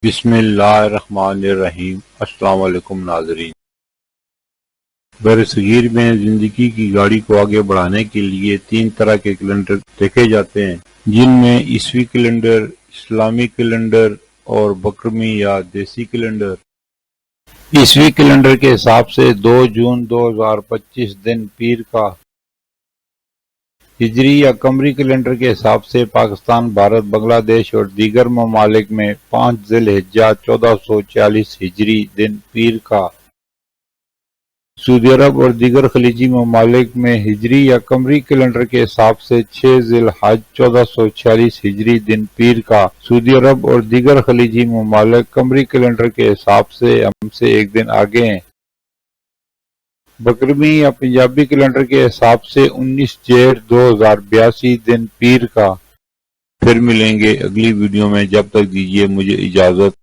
بسم اللہ الرحمن الرحیم۔ السلام علیکم ناظرین۔ برصغیر میں زندگی کی گاڑی کو آگے بڑھانے کے لیے 3 طرح کے کیلنڈر دیکھے جاتے ہیں، جن میں عیسوی کیلنڈر، اسلامی کیلنڈر اور بقرمی یا دیسی کیلنڈر۔ عیسوی کیلنڈر کے حساب سے 2 جون 2025 دن پیر کا۔ ہجری یا قمری کیلنڈر کے حساب سے پاکستان، بھارت، بنگلہ دیش اور دیگر ممالک میں 5 ذی الحجہ 1446 ہجری دن پیر کا۔ سعودی عرب اور دیگر خلیجی ممالک میں ہجری یا قمری کیلنڈر کے حساب سے 6 ذی الحج 1446 ہجری دن پیر کا۔ سعودی عرب اور دیگر خلیجی ممالک قمری کیلنڈر کے حساب سے ہم سے ایک دن آگے ہیں۔ بقرمی یا پنجابی کیلنڈر کے حساب سے 19 جیٹھ 2082 دن پیر کا۔ پھر ملیں گے اگلی ویڈیو میں، جب تک دیجیے مجھے اجازت۔